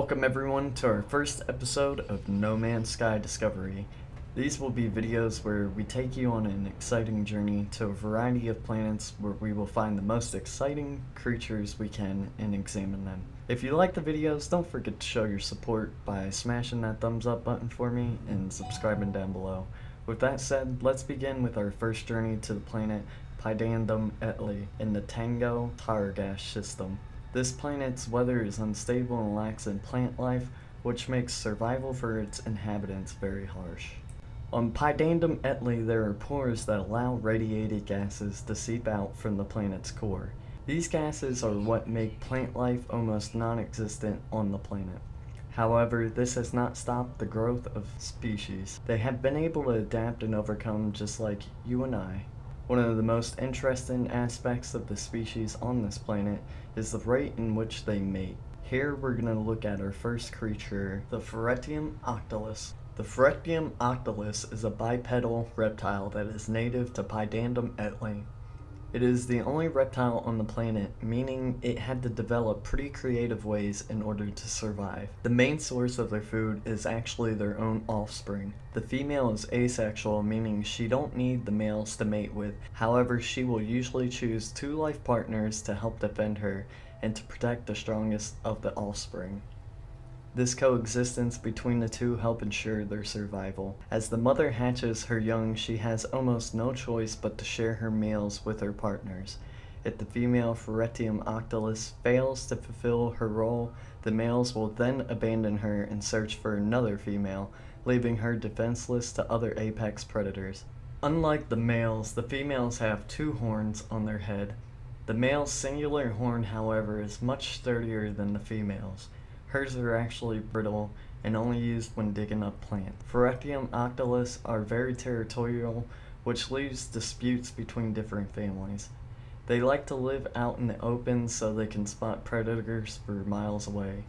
Welcome everyone to our first episode of No Man's Sky Discovery. These will be videos where we take you on an exciting journey to a variety of planets where we will find the most exciting creatures we can and examine them. If you like the videos, don't forget to show your support by smashing that thumbs up button for me and subscribing down below. With that said, let's begin with our first journey to the planet Piedandum Etly in the Tango tar gas system. This planet's weather is unstable and lacks in plant life, which makes survival for its inhabitants very harsh. On Piedandum Etly, there are pores that allow radiated gases to seep out from the planet's core. These gases are what make plant life almost non-existent on the planet. However, this has not stopped the growth of species. They have been able to adapt and overcome just like you and I. One of the most interesting aspects of the species on this planet is the rate in which they mate. Here we're going to look at our first creature, the Ferretti Oculus. The Ferretti Oculus is a bipedal reptile that is native to Piedandum Etly. It is the only reptile on the planet, meaning it had to develop pretty creative ways in order to survive. The main source of their food is actually their own offspring. The female is asexual, meaning she don't need the males to mate with. However, she will usually choose two life partners to help defend her and to protect the strongest of the offspring. This coexistence between the two help ensure their survival. As the mother hatches her young, she has almost no choice but to share her males with her partners. If the female Ferretti Oculus fails to fulfill her role, the males will then abandon her and search for another female, leaving her defenseless to other apex predators. Unlike the males, the females have two horns on their head. The male's singular horn, however, is much sturdier than the female's. Hers are actually brittle and only used when digging up plants. Ferretti Oculus are very territorial, which leaves disputes between different families. They like to live out in the open so they can spot predators for miles away.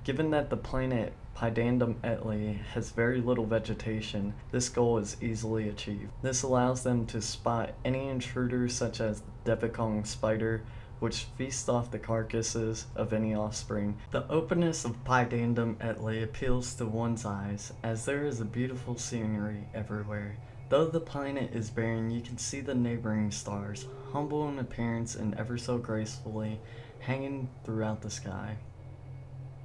Given that the planet Piedandum Etly has very little vegetation, this goal is easily achieved. This allows them to spot any intruders such as the Devicong spider, which feast off the carcasses of any offspring. The openness of Piedandum Etly appeals to one's eyes, as there is a beautiful scenery everywhere. Though the planet is barren, you can see the neighboring stars, humble in appearance and ever so gracefully, hanging throughout the sky.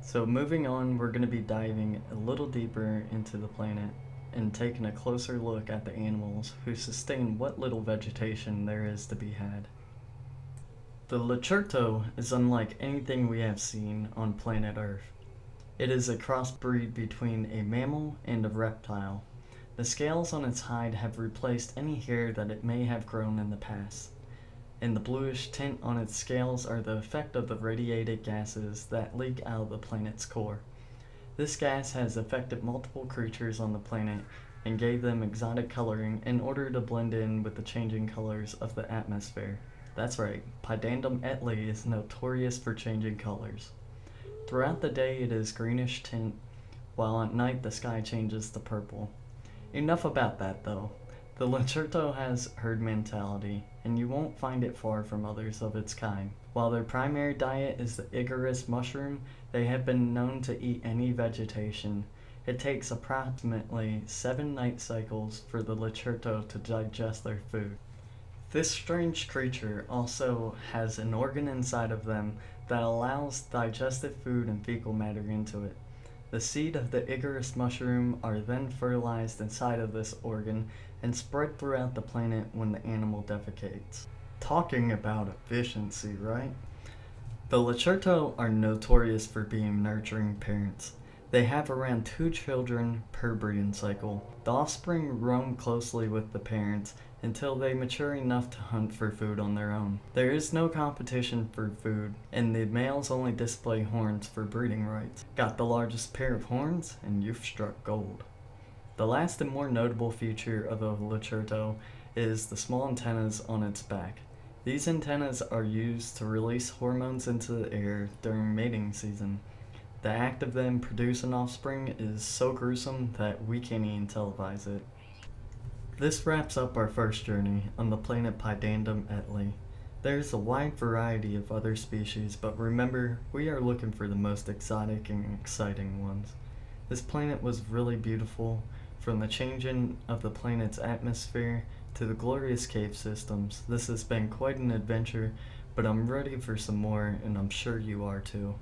So moving on, we're going to be diving a little deeper into the planet and taking a closer look at the animals who sustain what little vegetation there is to be had. The Littertoe is unlike anything we have seen on planet Earth. It is a crossbreed between a mammal and a reptile. The scales on its hide have replaced any hair that it may have grown in the past, and the bluish tint on its scales are the effect of the radiated gases that leak out of the planet's core. This gas has affected multiple creatures on the planet and gave them exotic coloring in order to blend in with the changing colors of the atmosphere. That's right, Piedandum Etly is notorious for changing colors. Throughout the day it is greenish tint, while at night the sky changes to purple. Enough about that though. The Littertoe has herd mentality, and you won't find it far from others of its kind. While their primary diet is the icarus mushroom, they have been known to eat any vegetation. It takes approximately 7 night cycles for the Littertoe to digest their food. This strange creature also has an organ inside of them that allows digested food and fecal matter into it. The seed of the icarus mushroom are then fertilized inside of this organ and spread throughout the planet when the animal defecates. Talking about efficiency, right? The Littertoe are notorious for being nurturing parents. They have around 2 children per breeding cycle. The offspring roam closely with the parents until they mature enough to hunt for food on their own. There is no competition for food, and the males only display horns for breeding rights. Got the largest pair of horns, and you've struck gold. The last and more notable feature of the Littertoe is the small antennas on its back. These antennas are used to release hormones into the air during mating season. The act of them producing offspring is so gruesome that we can't even televise it. This wraps up our first journey on the planet Piedandum Etly. There's a wide variety of other species, but remember, we are looking for the most exotic and exciting ones. This planet was really beautiful, from the changing of the planet's atmosphere to the glorious cave systems. This has been quite an adventure, but I'm ready for some more, and I'm sure you are too.